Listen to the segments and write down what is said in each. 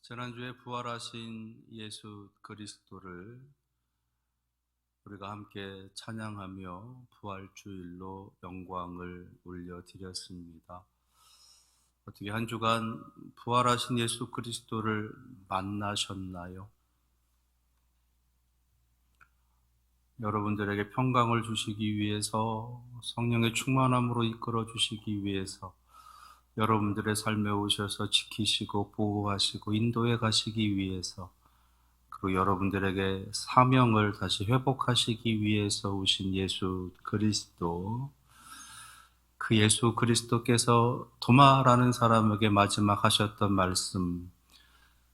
지난주에 부활하신 예수 그리스도를 우리가 함께 찬양하며 부활주일로 영광을 올려드렸습니다. 어떻게 한 주간 부활하신 예수 그리스도를 만나셨나요? 여러분들에게 평강을 주시기 위해서, 성령의 충만함으로 이끌어 주시기 위해서 여러분들의 삶에 오셔서 지키시고 보호하시고 인도해 가시기 위해서, 그리고 여러분들에게 사명을 다시 회복하시기 위해서 오신 예수 그리스도, 그 예수 그리스도께서 도마라는 사람에게 마지막 하셨던 말씀,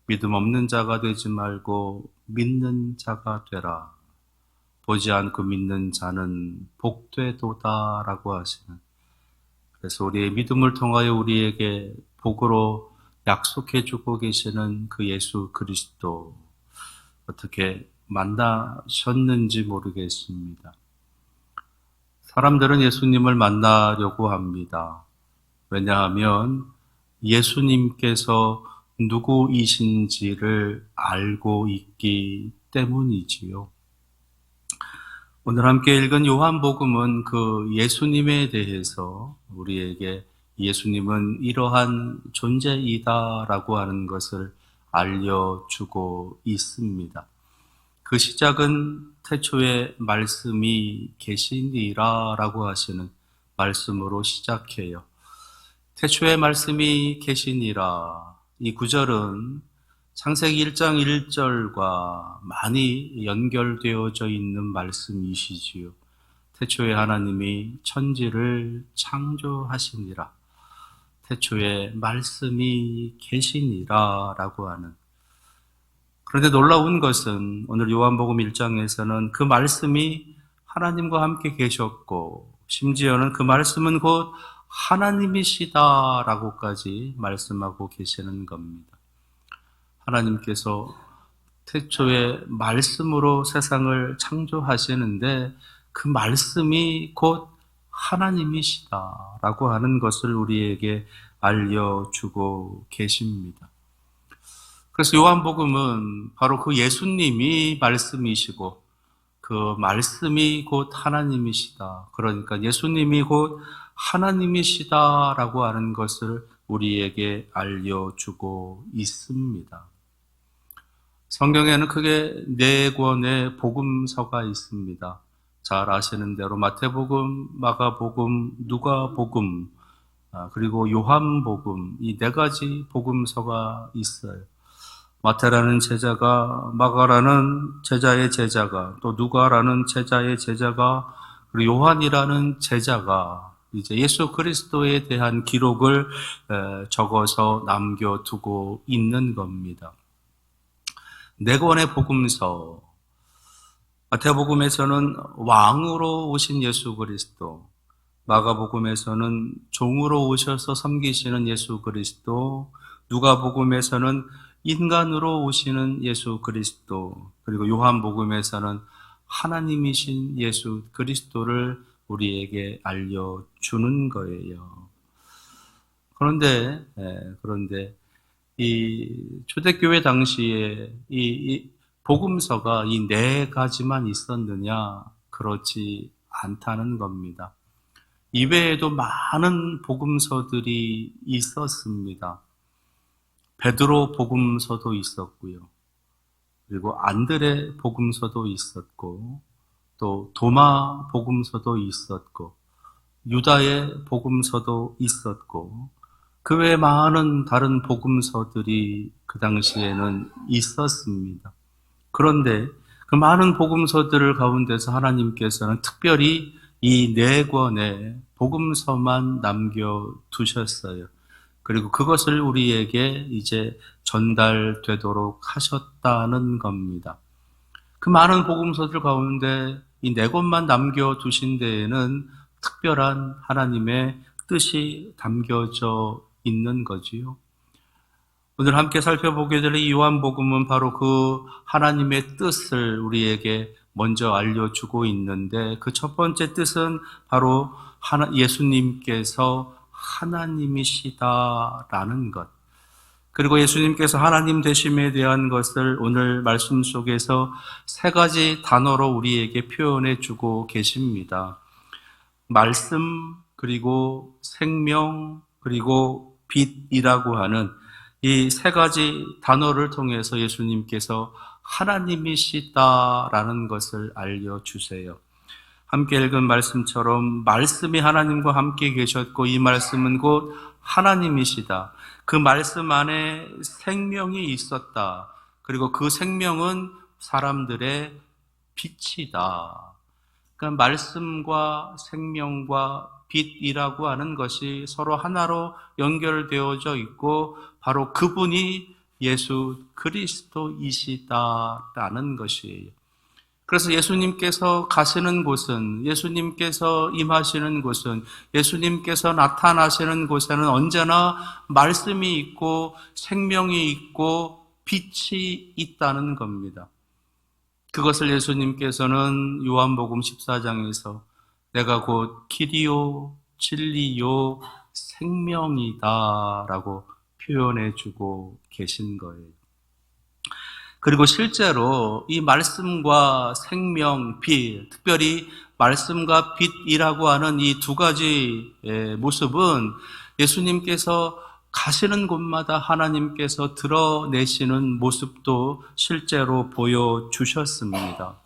믿음 없는 자가 되지 말고 믿는 자가 되라. 보지 않고 믿는 자는 복되도다 라고 하시는, 그래서 우리의 믿음을 통하여 우리에게 복으로 약속해 주고 계시는 그 예수 그리스도, 어떻게 만나셨는지 모르겠습니다. 사람들은 예수님을 만나려고 합니다. 왜냐하면 예수님께서 누구이신지를 알고 있기 때문이지요. 오늘 함께 읽은 요한복음은 그 예수님에 대해서 우리에게 예수님은 이러한 존재이다라고 하는 것을 알려주고 있습니다. 그 시작은 태초에 말씀이 계시니라라고 하시는 말씀으로 시작해요. 태초에 말씀이 계시니라, 이 구절은 창세기 1장 1절과 많이 연결되어져 있는 말씀이시지요. 태초에 하나님이 천지를 창조하시니라, 태초에 말씀이 계시니라 라고 하는. 그런데 놀라운 것은 오늘 요한복음 1장에서는 그 말씀이 하나님과 함께 계셨고, 심지어는 그 말씀은 곧 하나님이시다 라고까지 말씀하고 계시는 겁니다. 하나님께서 태초에 말씀으로 세상을 창조하시는데 그 말씀이 곧 하나님이시다라고 하는 것을 우리에게 알려주고 계십니다. 그래서 요한복음은 바로 그 예수님이 말씀이시고 그 말씀이 곧 하나님이시다, 그러니까 예수님이 곧 하나님이시다라고 하는 것을 우리에게 알려주고 있습니다. 성경에는 크게 4권의 복음서가 있습니다. 잘 아시는 대로 마태복음, 마가복음, 누가복음, 그리고 요한복음, 이 4가지 복음서가 있어요. 마태라는 제자가, 마가라는 제자의 제자가, 또 누가라는 제자의 제자가, 그리고 요한이라는 제자가 이제 예수 그리스도에 대한 기록을 적어서 남겨두고 있는 겁니다. 4권의 복음서, 마태복음에서는 왕으로 오신 예수 그리스도, 마가복음에서는 종으로 오셔서 섬기시는 예수 그리스도, 누가복음에서는 인간으로 오시는 예수 그리스도, 그리고 요한복음에서는 하나님이신 예수 그리스도를 우리에게 알려주는 거예요. 그런데 이 초대교회 당시에 이 복음서가 이 4가지만 있었느냐? 그렇지 않다는 겁니다. 이외에도 많은 복음서들이 있었습니다. 베드로 복음서도 있었고요. 그리고 안드레 복음서도 있었고, 또 도마 복음서도 있었고, 유다의 복음서도 있었고, 그 외에 많은 다른 복음서들이 그 당시에는 있었습니다. 그런데 그 많은 복음서들 가운데서 하나님께서는 특별히 이 4권의 복음서만 남겨두셨어요. 그리고 그것을 우리에게 이제 전달되도록 하셨다는 겁니다. 그 많은 복음서들 가운데 이 4권만 남겨두신 데에는 특별한 하나님의 뜻이 담겨져 있는 거지요. 오늘 함께 살펴보게 될 이 요한복음은 바로 그 하나님의 뜻을 우리에게 먼저 알려주고 있는데, 그 첫 번째 뜻은 바로 예수님께서 하나님이시다라는 것. 그리고 예수님께서 하나님 되심에 대한 것을 오늘 말씀 속에서 세 가지 단어로 우리에게 표현해 주고 계십니다. 말씀, 그리고 생명, 그리고 빛이라고 하는 이 세 가지 단어를 통해서 예수님께서 하나님이시다라는 것을 알려주세요. 함께 읽은 말씀처럼 말씀이 하나님과 함께 계셨고 이 말씀은 곧 하나님이시다. 그 말씀 안에 생명이 있었다. 그리고 그 생명은 사람들의 빛이다. 그러니까 말씀과 생명과 빛이라고 하는 것이 서로 하나로 연결되어져 있고 바로 그분이 예수 그리스도이시다라는 것이에요. 그래서 예수님께서 가시는 곳은, 예수님께서 임하시는 곳은, 예수님께서 나타나시는 곳에는 언제나 말씀이 있고 생명이 있고 빛이 있다는 겁니다. 그것을 예수님께서는 요한복음 14장에서 내가 곧 길이요 진리요 생명이다 라고 표현해 주고 계신 거예요. 그리고 실제로 이 말씀과 생명, 빛, 특별히 말씀과 빛이라고 하는 이 두 가지 모습은 예수님께서 가시는 곳마다 하나님께서 드러내시는 모습도 실제로 보여주셨습니다.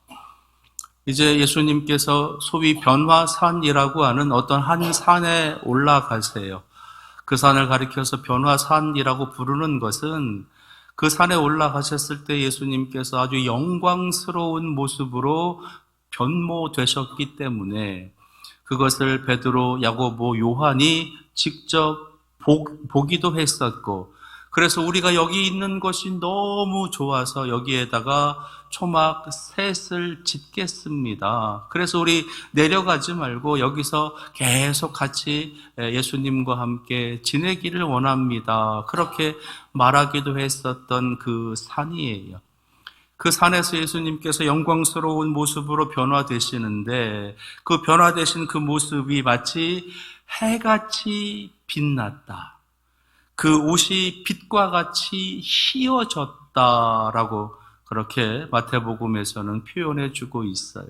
이제 예수님께서 소위 변화산이라고 하는 어떤 한 산에 올라가세요. 그 산을 가리켜서 변화산이라고 부르는 것은 그 산에 올라가셨을 때 예수님께서 아주 영광스러운 모습으로 변모되셨기 때문에 그것을 베드로, 야고보, 요한이 직접 보기도 했었고, 그래서 우리가 여기 있는 것이 너무 좋아서 여기에다가 초막 셋을 짓겠습니다. 그래서 우리 내려가지 말고 여기서 계속 같이 예수님과 함께 지내기를 원합니다. 그렇게 말하기도 했었던 그 산이에요. 그 산에서 예수님께서 영광스러운 모습으로 변화되시는데 그 변화되신 그 모습이 마치 해같이 빛났다. 그 옷이 빛과 같이 휘어졌다라고 그렇게 마태복음에서는 표현해 주고 있어요.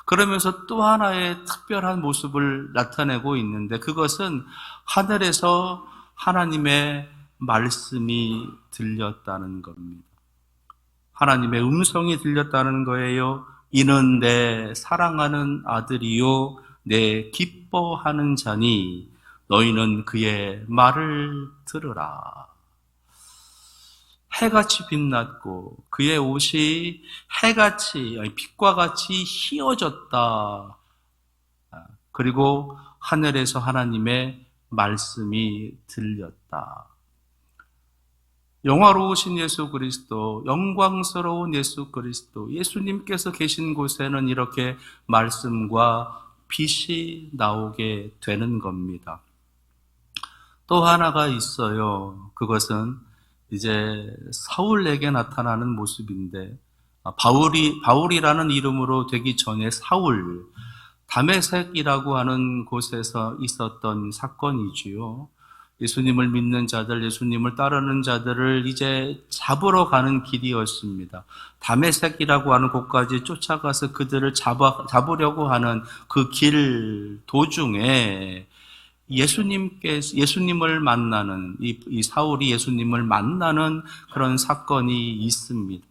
그러면서 또 하나의 특별한 모습을 나타내고 있는데 그것은 하늘에서 하나님의 말씀이 들렸다는 겁니다. 하나님의 음성이 들렸다는 거예요. 이는 내 사랑하는 아들이요 내 기뻐하는 자니 너희는 그의 말을 들으라. 해같이 빛났고 그의 옷이 해같이 빛과 같이 휘어졌다. 그리고 하늘에서 하나님의 말씀이 들렸다. 영화로우신 예수 그리스도, 영광스러운 예수 그리스도, 예수님께서 계신 곳에는 이렇게 말씀과 빛이 나오게 되는 겁니다. 또 하나가 있어요. 그것은 이제 사울에게 나타나는 모습인데 바울이라는 이름으로 되기 전에 사울, 다메섹이라고 하는 곳에서 있었던 사건이지요. 예수님을 믿는 자들, 예수님을 따르는 자들을 이제 잡으러 가는 길이었습니다. 다메섹이라고 하는 곳까지 쫓아가서 그들을 잡으려고 하는 그 길 도중에 예수님을 만나는, 이 사울이 예수님을 만나는 그런 사건이 있습니다.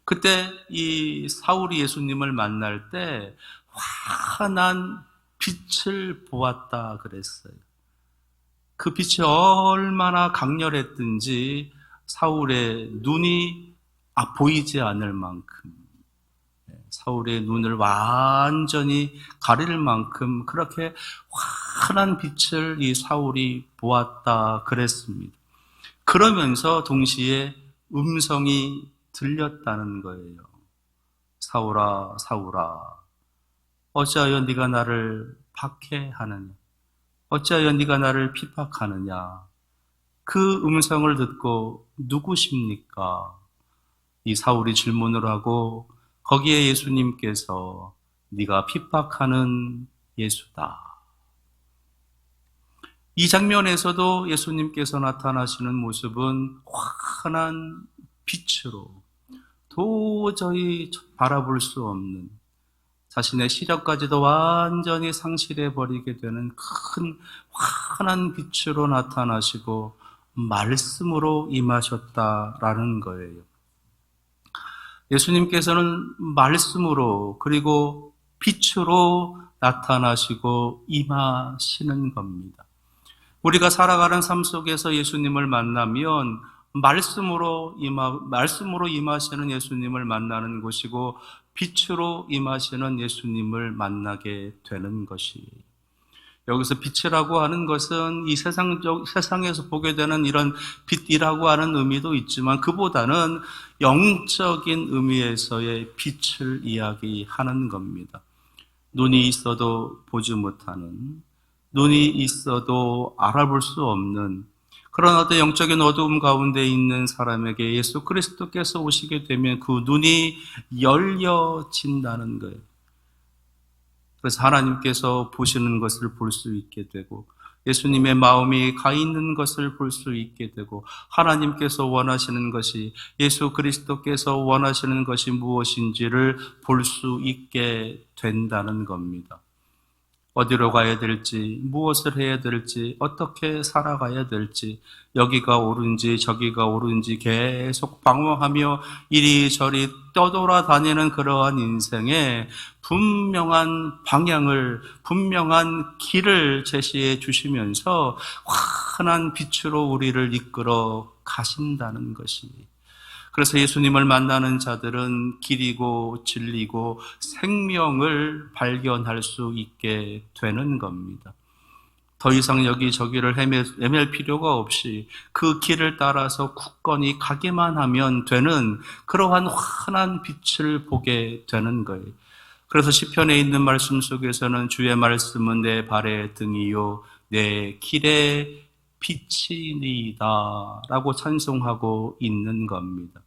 그때 이 사울이 예수님을 만날 때 환한 빛을 보았다 그랬어요. 그 빛이 얼마나 강렬했든지 사울의 눈이 보이지 않을 만큼, 사울의 눈을 완전히 가릴 만큼 그렇게 환한 빛을 이 사울이 보았다 그랬습니다. 그러면서 동시에 음성이 들렸다는 거예요. 사울아, 사울아, 어찌하여 네가 나를 박해하느냐? 어찌하여 네가 나를 핍박하느냐? 그 음성을 듣고 누구십니까? 이 사울이 질문을 하고 거기에 예수님께서 네가 핍박하는 예수다. 이 장면에서도 예수님께서 나타나시는 모습은 환한 빛으로 도저히 바라볼 수 없는, 자신의 시력까지도 완전히 상실해버리게 되는 큰 환한 빛으로 나타나시고 말씀으로 임하셨다라는 거예요. 예수님께서는 말씀으로 그리고 빛으로 나타나시고 임하시는 겁니다. 우리가 살아가는 삶 속에서 예수님을 만나면 말씀으로 임하시는 예수님을 만나는 것이고 빛으로 임하시는 예수님을 만나게 되는 것이에요. 여기서 빛이라고 하는 것은 이 세상에서 보게 되는 이런 빛이라고 하는 의미도 있지만 그보다는 영적인 의미에서의 빛을 이야기하는 겁니다. 눈이 있어도 보지 못하는, 눈이 있어도 알아볼 수 없는 그런 어떤 영적인 어두움 가운데 있는 사람에게 예수 그리스도께서 오시게 되면 그 눈이 열려진다는 거예요. 그래서 하나님께서 보시는 것을 볼 수 있게 되고 예수님의 마음이 가 있는 것을 볼 수 있게 되고 하나님께서 원하시는 것이, 예수 그리스도께서 원하시는 것이 무엇인지를 볼 수 있게 된다는 겁니다. 어디로 가야 될지, 무엇을 해야 될지, 어떻게 살아가야 될지, 여기가 옳은지 저기가 옳은지 계속 방황하며 이리저리 떠돌아다니는 그러한 인생에 분명한 방향을, 분명한 길을 제시해 주시면서 환한 빛으로 우리를 이끌어 가신다는 것입니다. 그래서 예수님을 만나는 자들은 길이고 진리고 생명을 발견할 수 있게 되는 겁니다. 더 이상 여기저기를 헤맬 필요가 없이 그 길을 따라서 굳건히 가기만 하면 되는 그러한 환한 빛을 보게 되는 거예요. 그래서 시편에 있는 말씀 속에서는 주의 말씀은 내 발의 등이요 내 길의 빛이니이다 라고 찬송하고 있는 겁니다.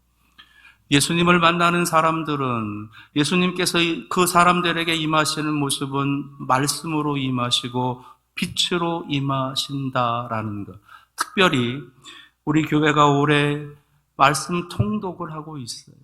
예수님을 만나는 사람들은 예수님께서 그 사람들에게 임하시는 모습은 말씀으로 임하시고 빛으로 임하신다라는 것. 특별히 우리 교회가 올해 말씀 통독을 하고 있어요.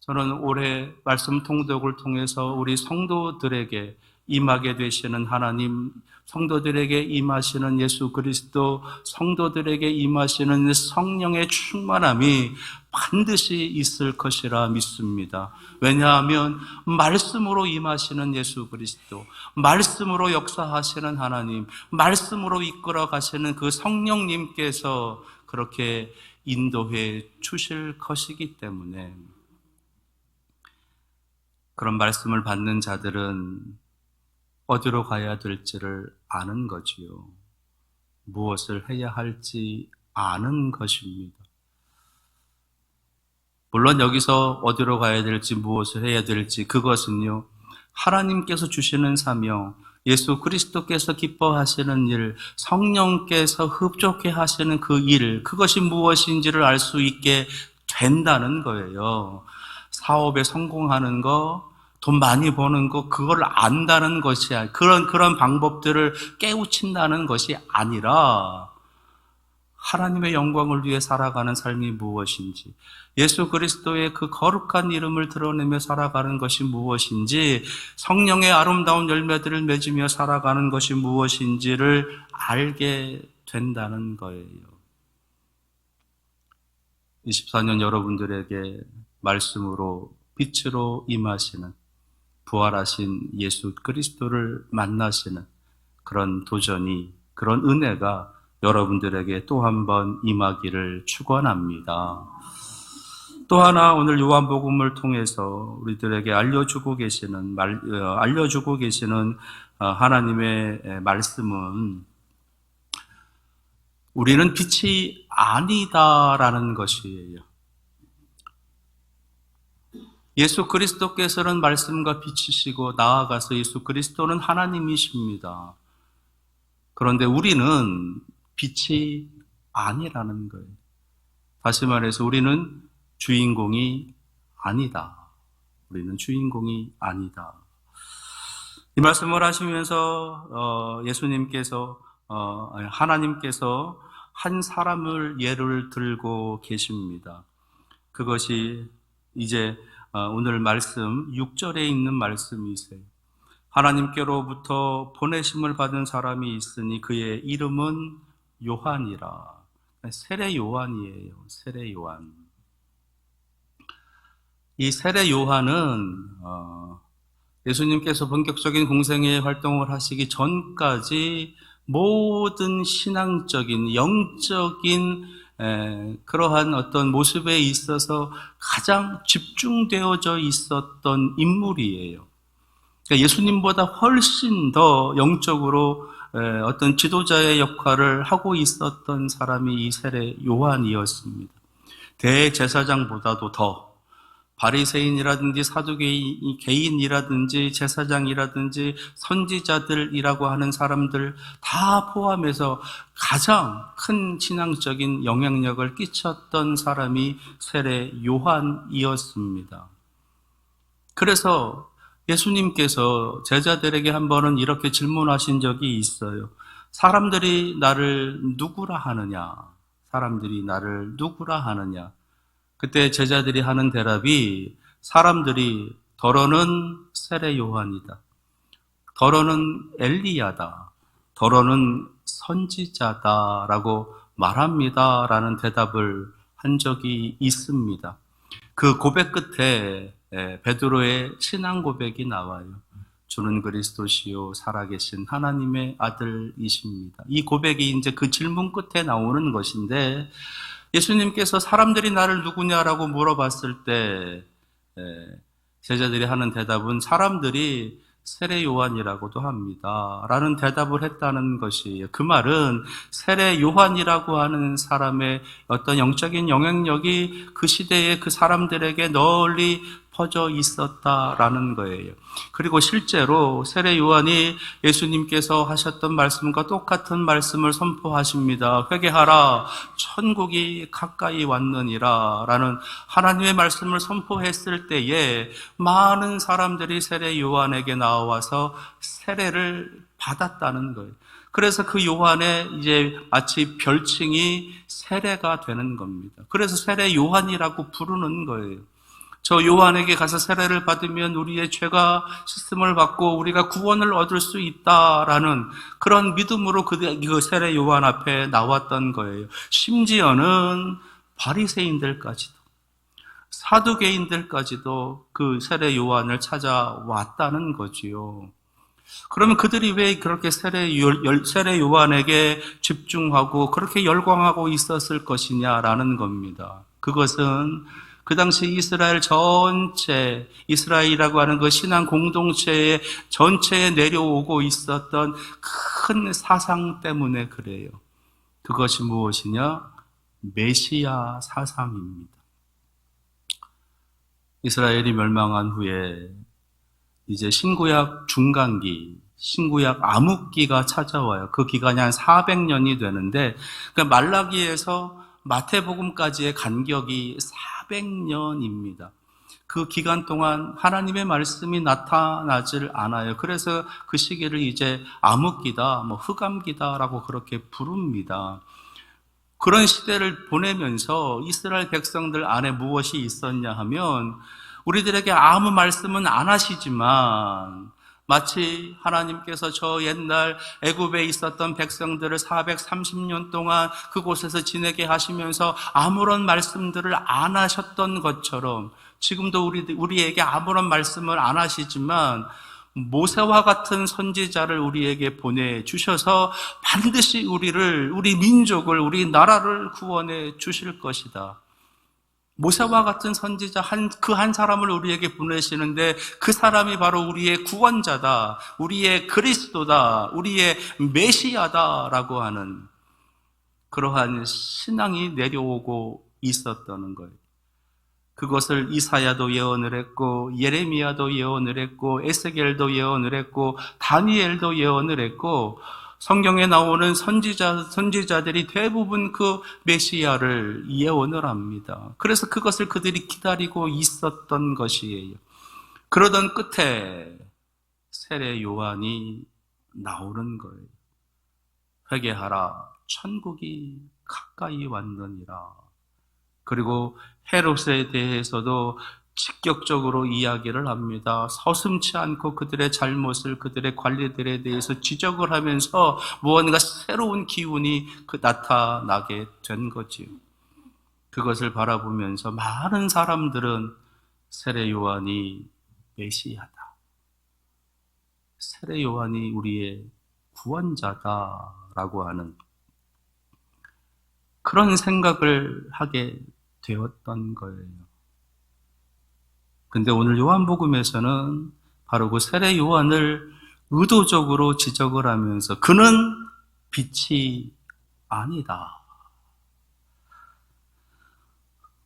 저는 올해 말씀 통독을 통해서 우리 성도들에게 임하게 되시는 하나님, 성도들에게 임하시는 예수 그리스도, 성도들에게 임하시는 성령의 충만함이 반드시 있을 것이라 믿습니다. 왜냐하면 말씀으로 임하시는 예수 그리스도, 말씀으로 역사하시는 하나님, 말씀으로 이끌어 가시는 그 성령님께서 그렇게 인도해 주실 것이기 때문에 그런 말씀을 받는 자들은 어디로 가야 될지를 아는 거지요. 무엇을 해야 할지 아는 것입니다. 물론 여기서 어디로 가야 될지 무엇을 해야 될지 그것은요, 하나님께서 주시는 사명, 예수 그리스도께서 기뻐하시는 일, 성령께서 흡족해 하시는 그 일, 그것이 무엇인지를 알 수 있게 된다는 거예요. 사업에 성공하는 거, 돈 많이 버는 거, 그걸 안다는 것이 그런 방법들을 깨우친다는 것이 아니라 하나님의 영광을 위해 살아가는 삶이 무엇인지, 예수 그리스도의 그 거룩한 이름을 드러내며 살아가는 것이 무엇인지, 성령의 아름다운 열매들을 맺으며 살아가는 것이 무엇인지를 알게 된다는 거예요. 24년 여러분들에게 말씀으로 빛으로 임하시는 부활하신 예수 그리스도를 만나시는 그런 도전이, 그런 은혜가 여러분들에게 또 한 번 임하기를 축원합니다. 또 하나 오늘 요한복음을 통해서 우리들에게 알려주고 계시는 하나님의 말씀은 우리는 빛이 아니다라는 것이에요. 예수 그리스도께서는 말씀과 빛이시고 나아가서 예수 그리스도는 하나님이십니다. 그런데 우리는 빛이 아니라는 거예요. 다시 말해서 우리는 주인공이 아니다. 우리는 주인공이 아니다. 이 말씀을 하시면서 예수님께서 하나님께서 한 사람을 예를 들고 계십니다. 그것이 이제 오늘 말씀 6절에 있는 말씀이세요. 하나님께로부터 보내심을 받은 사람이 있으니 그의 이름은 요한이라. 세례 요한이에요. 세례 요한. 이 세례 요한은 예수님께서 본격적인 공생애 활동을 하시기 전까지 모든 신앙적인, 영적인 그러한 어떤 모습에 있어서 가장 집중되어져 있었던 인물이에요. 그러니까 예수님보다 훨씬 더 영적으로 어떤 지도자의 역할을 하고 있었던 사람이 이 세례 요한이었습니다. 대제사장보다도 더 바리새인이라든지 사두개인이라든지 제사장이라든지 선지자들이라고 하는 사람들 다 포함해서 가장 큰 신앙적인 영향력을 끼쳤던 사람이 세례 요한이었습니다. 그래서 예수님께서 제자들에게 한 번은 이렇게 질문하신 적이 있어요. 사람들이 나를 누구라 하느냐? 사람들이 나를 누구라 하느냐? 그때 제자들이 하는 대답이 사람들이 더러는 세례 요한이다. 더러는 엘리야다. 더러는 선지자다라고 말합니다라는 대답을 한 적이 있습니다. 그 고백 끝에 베드로의 신앙 고백이 나와요. 주는 그리스도시요 살아계신 하나님의 아들이십니다. 이 고백이 이제 그 질문 끝에 나오는 것인데 예수님께서 사람들이 나를 누구냐라고 물어봤을 때 제자들이 하는 대답은 사람들이 세례 요한이라고도 합니다 라는 대답을 했다는 것이에요. 그 말은 세례 요한이라고 하는 사람의 어떤 영적인 영향력이 그 시대의 그 사람들에게 널리 퍼져 있었다라는 거예요. 그리고 실제로 세례 요한이 예수님께서 하셨던 말씀과 똑같은 말씀을 선포하십니다. 회개하라, 천국이 가까이 왔느니라 라는 하나님의 말씀을 선포했을 때에 많은 사람들이 세례 요한에게 나와서 세례를 받았다는 거예요. 그래서 그 요한의 이제 마치 별칭이 세례가 되는 겁니다. 그래서 세례 요한이라고 부르는 거예요. 저 요한에게 가서 세례를 받으면 우리의 죄가 씻음을 받고 우리가 구원을 얻을 수 있다라는 그런 믿음으로 그 세례 요한 앞에 나왔던 거예요. 심지어는 바리새인들까지도 사두개인들까지도 그 세례 요한을 찾아왔다는 거지요. 그러면 그들이 왜 그렇게 세례 요한에게 집중하고 그렇게 열광하고 있었을 것이냐라는 겁니다. 그것은 그 당시 이스라엘 전체, 이스라엘이라고 하는 그 신앙 공동체의 전체에 내려오고 있었던 큰 사상 때문에 그래요. 그것이 무엇이냐? 메시아 사상입니다. 이스라엘이 멸망한 후에 이제 신구약 중간기, 신구약 암흑기가 찾아와요. 그 기간이 한 400년이 되는데, 그러니까 말라기에서 마태복음까지의 간격이 400년입니다. 그 기간 동안 하나님의 말씀이 나타나질 않아요. 그래서 그 시기를 이제 암흑기다, 흑암기다라고 그렇게 부릅니다. 그런 시대를 보내면서 이스라엘 백성들 안에 무엇이 있었냐 하면 우리들에게 아무 말씀은 안 하시지만 마치 하나님께서 저 옛날 애굽에 있었던 백성들을 430년 동안 그곳에서 지내게 하시면서 아무런 말씀들을 안 하셨던 것처럼 지금도 우리에게 아무런 말씀을 안 하시지만 모세와 같은 선지자를 우리에게 보내주셔서 반드시 우리 민족을, 우리 나라를 구원해 주실 것이다. 모세와 같은 선지자 그 한 사람을 우리에게 보내시는데 그 사람이 바로 우리의 구원자다, 우리의 그리스도다, 우리의 메시아다라고 하는 그러한 신앙이 내려오고 있었다는 거예요. 그것을 이사야도 예언을 했고 예레미야도 예언을 했고 에스겔도 예언을 했고 다니엘도 예언을 했고 성경에 나오는 선지자들이 대부분 그 메시아를 예언을 합니다. 그래서 그것을 그들이 기다리고 있었던 것이에요. 그러던 끝에 세례 요한이 나오는 거예요. 회개하라. 천국이 가까이 왔느니라. 그리고 헤롯에 대해서도 직격적으로 이야기를 합니다. 서슴지 않고 그들의 잘못을, 그들의 관리들에 대해서 지적을 하면서 무언가 새로운 기운이 나타나게 된 거지요. 그것을 바라보면서 많은 사람들은 세례 요한이 메시아다, 세례 요한이 우리의 구원자다라고 하는 그런 생각을 하게 되었던 거예요. 근데 오늘 요한복음에서는 바로 그 세례 요한을 의도적으로 지적을 하면서 그는 빛이 아니다.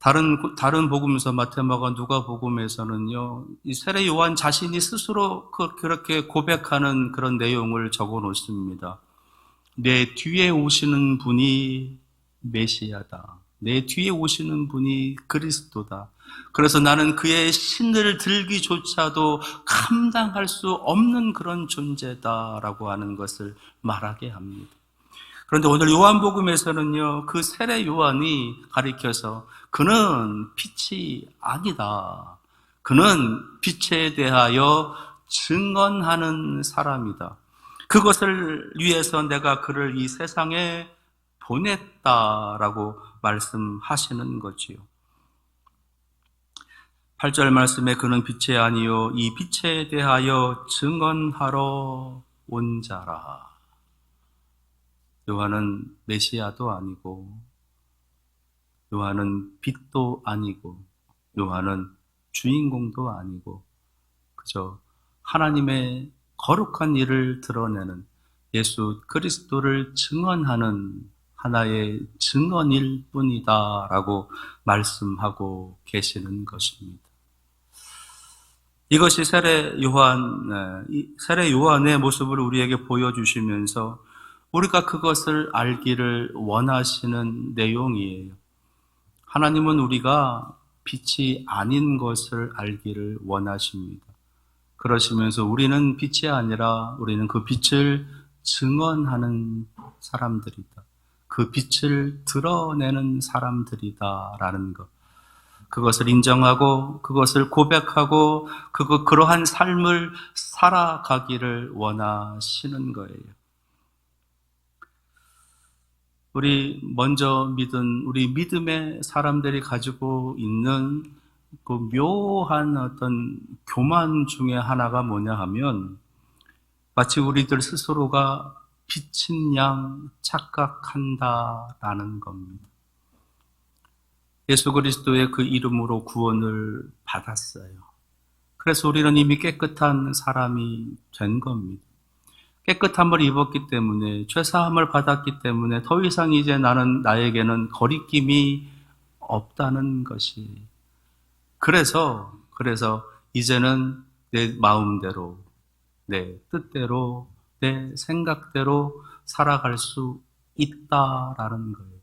다른 복음서 마태마가 누가복음에서는요, 이 세례 요한 자신이 스스로 그렇게 고백하는 그런 내용을 적어 놓습니다. 내 뒤에 오시는 분이 메시아다. 내 뒤에 오시는 분이 그리스도다. 그래서 나는 그의 신을 들기조차도 감당할 수 없는 그런 존재다라고 하는 것을 말하게 합니다. 그런데 오늘 요한복음에서는요, 그 세례 요한이 가리켜서 그는 빛이 아니다. 그는 빛에 대하여 증언하는 사람이다. 그것을 위해서 내가 그를 이 세상에 보냈다라고 말씀하시는 거지요. 8절 말씀에 그는 빛이 아니요 이 빛에 대하여 증언하러 온 자라. 요한은 메시아도 아니고, 요한은 빛도 아니고, 요한은 주인공도 아니고, 그저 하나님의 거룩한 일을 드러내는 예수 그리스도를 증언하는 하나의 증언일 뿐이다 라고 말씀하고 계시는 것입니다. 이것이 세례 요한의 모습을 우리에게 보여주시면서 우리가 그것을 알기를 원하시는 내용이에요. 하나님은 우리가 빛이 아닌 것을 알기를 원하십니다. 그러시면서 우리는 빛이 아니라 우리는 그 빛을 증언하는 사람들이다. 그 빛을 드러내는 사람들이다라는 것. 그것을 인정하고 그것을 고백하고 그러한 삶을 살아가기를 원하시는 거예요. 우리 먼저 믿은 우리 믿음의 사람들이 가지고 있는 그 묘한 어떤 교만 중에 하나가 뭐냐 하면 마치 우리들 스스로가 빛인 양 착각한다라는 겁니다. 예수 그리스도의 그 이름으로 구원을 받았어요. 그래서 우리는 이미 깨끗한 사람이 된 겁니다. 깨끗함을 입었기 때문에, 죄사함을 받았기 때문에 더 이상 이제 나에게는 거리낌이 없다는 것이. 그래서 이제는 내 마음대로, 내 뜻대로, 내 생각대로 살아갈 수 있다라는 거예요.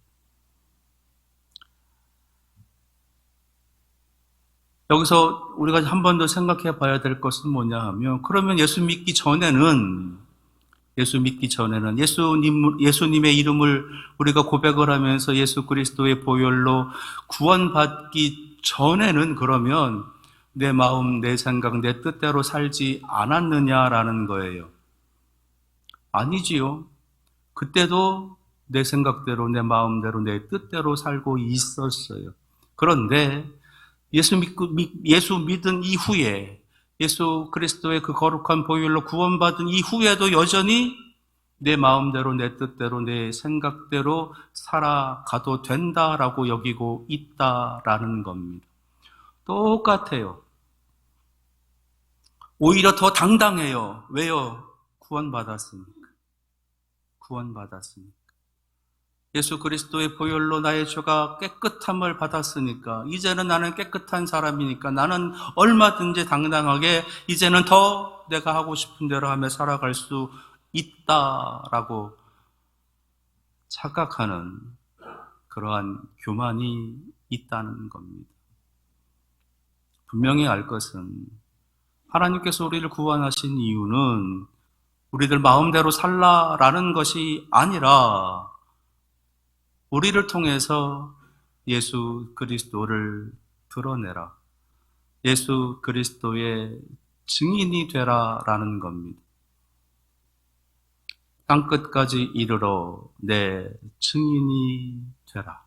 여기서 우리가 한 번 더 생각해 봐야 될 것은 뭐냐 하면, 그러면 예수 믿기 전에는 예수님의 이름을 우리가 고백을 하면서 예수 그리스도의 보혈로 구원받기 전에는 그러면 내 마음, 내 생각, 내 뜻대로 살지 않았느냐라는 거예요. 아니지요. 그때도 내 생각대로, 내 마음대로, 내 뜻대로 살고 있었어요. 그런데 예수 믿은 이후에, 예수 그리스도의 그 거룩한 보혈로 구원받은 이후에도 여전히 내 마음대로, 내 뜻대로, 내 생각대로 살아가도 된다라고 여기고 있다라는 겁니다. 똑같아요. 오히려 더 당당해요. 왜요? 구원받았으니까. 예수 그리스도의 보혈로 나의 죄가 깨끗함을 받았으니까, 이제는 나는 깨끗한 사람이니까 나는 얼마든지 당당하게 이제는 더 내가 하고 싶은 대로 하며 살아갈 수 있다라고 착각하는 그러한 교만이 있다는 겁니다. 분명히 알 것은 하나님께서 우리를 구원하신 이유는 우리들 마음대로 살라라는 것이 아니라 우리를 통해서 예수 그리스도를 드러내라. 예수 그리스도의 증인이 되라라는 겁니다. 땅끝까지 이르러 내 증인이 되라.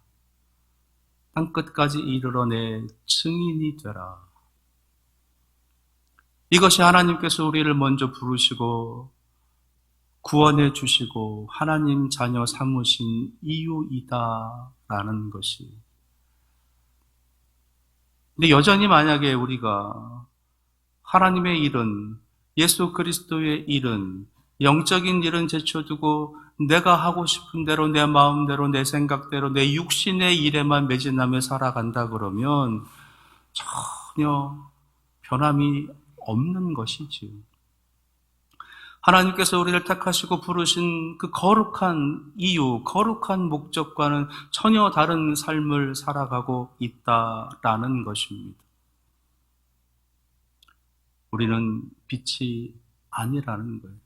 땅끝까지 이르러 내 증인이 되라. 이것이 하나님께서 우리를 먼저 부르시고 구원해 주시고 하나님 자녀 삼으신 이유이다라는 것이. 근데 여전히 만약에 우리가 하나님의 일은, 예수 그리스도의 일은, 영적인 일은 제쳐두고 내가 하고 싶은 대로 내 마음대로 내 생각대로 내 육신의 일에만 매진하며 살아간다 그러면 전혀 변함이 없는 것이지요. 하나님께서 우리를 택하시고 부르신 그 거룩한 이유, 거룩한 목적과는 전혀 다른 삶을 살아가고 있다라는 것입니다. 우리는 빛이 아니라는 거예요.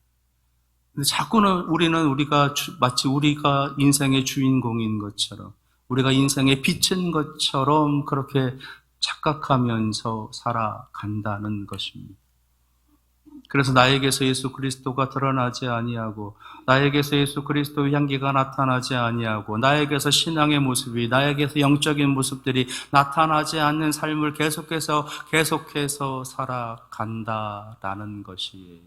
근데 자꾸는 우리가 마치 우리가 인생의 주인공인 것처럼, 우리가 인생의 빛인 것처럼 그렇게 착각하면서 살아간다는 것입니다. 그래서 나에게서 예수 그리스도가 드러나지 아니하고, 나에게서 예수 그리스도의 향기가 나타나지 아니하고, 나에게서 신앙의 모습이, 나에게서 영적인 모습들이 나타나지 않는 삶을 계속해서 살아간다라는 것이에요.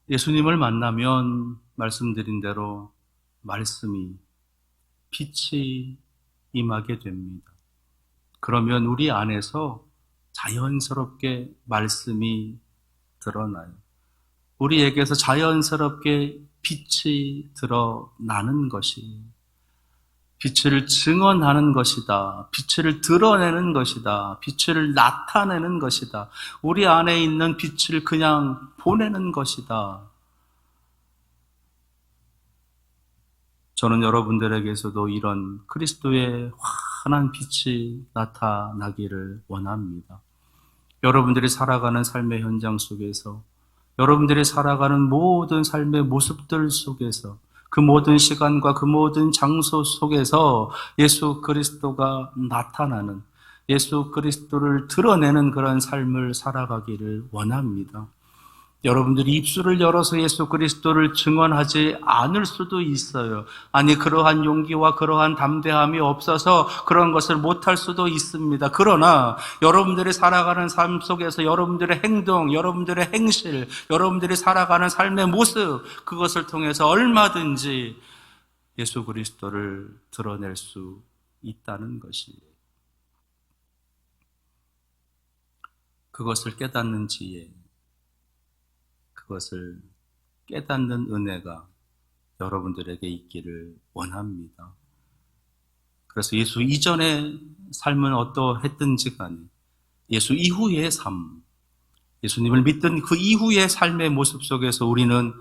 예수님을 만나면 말씀드린 대로 말씀이, 빛이 임하게 됩니다. 그러면 우리 안에서 자연스럽게 말씀이 드러나요. 우리에게서 자연스럽게 빛이 드러나는 것이, 빛을 증언하는 것이다. 빛을 드러내는 것이다. 빛을 나타내는 것이다. 우리 안에 있는 빛을 그냥 보내는 것이다. 저는 여러분들에게서도 이런 그리스도의 환한 빛이 나타나기를 원합니다. 여러분들이 살아가는 삶의 현장 속에서, 여러분들이 살아가는 모든 삶의 모습들 속에서, 그 모든 시간과 그 모든 장소 속에서 예수 그리스도가 나타나는, 예수 그리스도를 드러내는 그런 삶을 살아가기를 원합니다. 여러분들이 입술을 열어서 예수 그리스도를 증언하지 않을 수도 있어요. 아니, 그러한 용기와 그러한 담대함이 없어서 그런 것을 못할 수도 있습니다. 그러나 여러분들이 살아가는 삶 속에서 여러분들의 행동, 여러분들의 행실, 여러분들이 살아가는 삶의 모습, 그것을 통해서 얼마든지 예수 그리스도를 드러낼 수 있다는 것이에요. 그것을 깨닫는 지혜, 그것을 깨닫는 은혜가 여러분들에게 있기를 원합니다. 그래서 예수 이전의 삶은 어떠했든지 간에 예수 이후의 삶, 예수님을 믿던 그 이후의 삶의 모습 속에서 우리는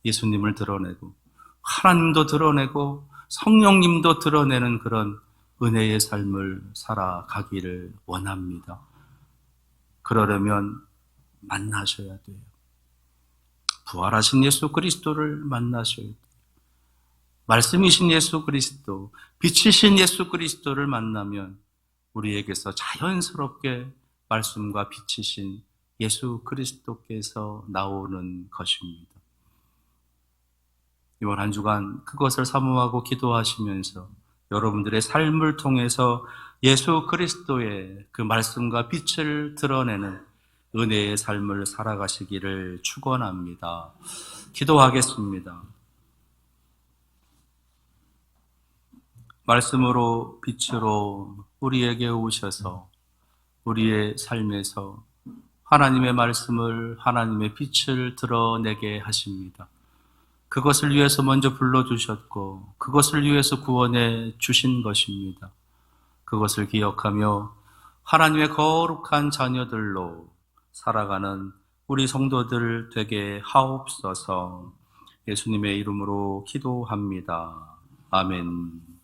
예수님을 드러내고 하나님도 드러내고 성령님도 드러내는 그런 은혜의 삶을 살아가기를 원합니다. 그러려면 만나셔야 돼요. 부활하신 예수 그리스도를 만나셔야 돼요. 말씀이신 예수 그리스도, 빛이신 예수 그리스도를 만나면 우리에게서 자연스럽게 말씀과 빛이신 예수 그리스도께서 나오는 것입니다. 이번 한 주간 그것을 사모하고 기도하시면서 여러분들의 삶을 통해서 예수 그리스도의 그 말씀과 빛을 드러내는 은혜의 삶을 살아가시기를 축원합니다. 기도하겠습니다. 말씀으로 빛으로 우리에게 오셔서 우리의 삶에서 하나님의 말씀을, 하나님의 빛을 드러내게 하십니다. 그것을 위해서 먼저 불러주셨고 그것을 위해서 구원해 주신 것입니다. 그것을 기억하며 하나님의 거룩한 자녀들로 살아가는 우리 성도들 되게 하옵소서. 예수님의 이름으로 기도합니다. 아멘.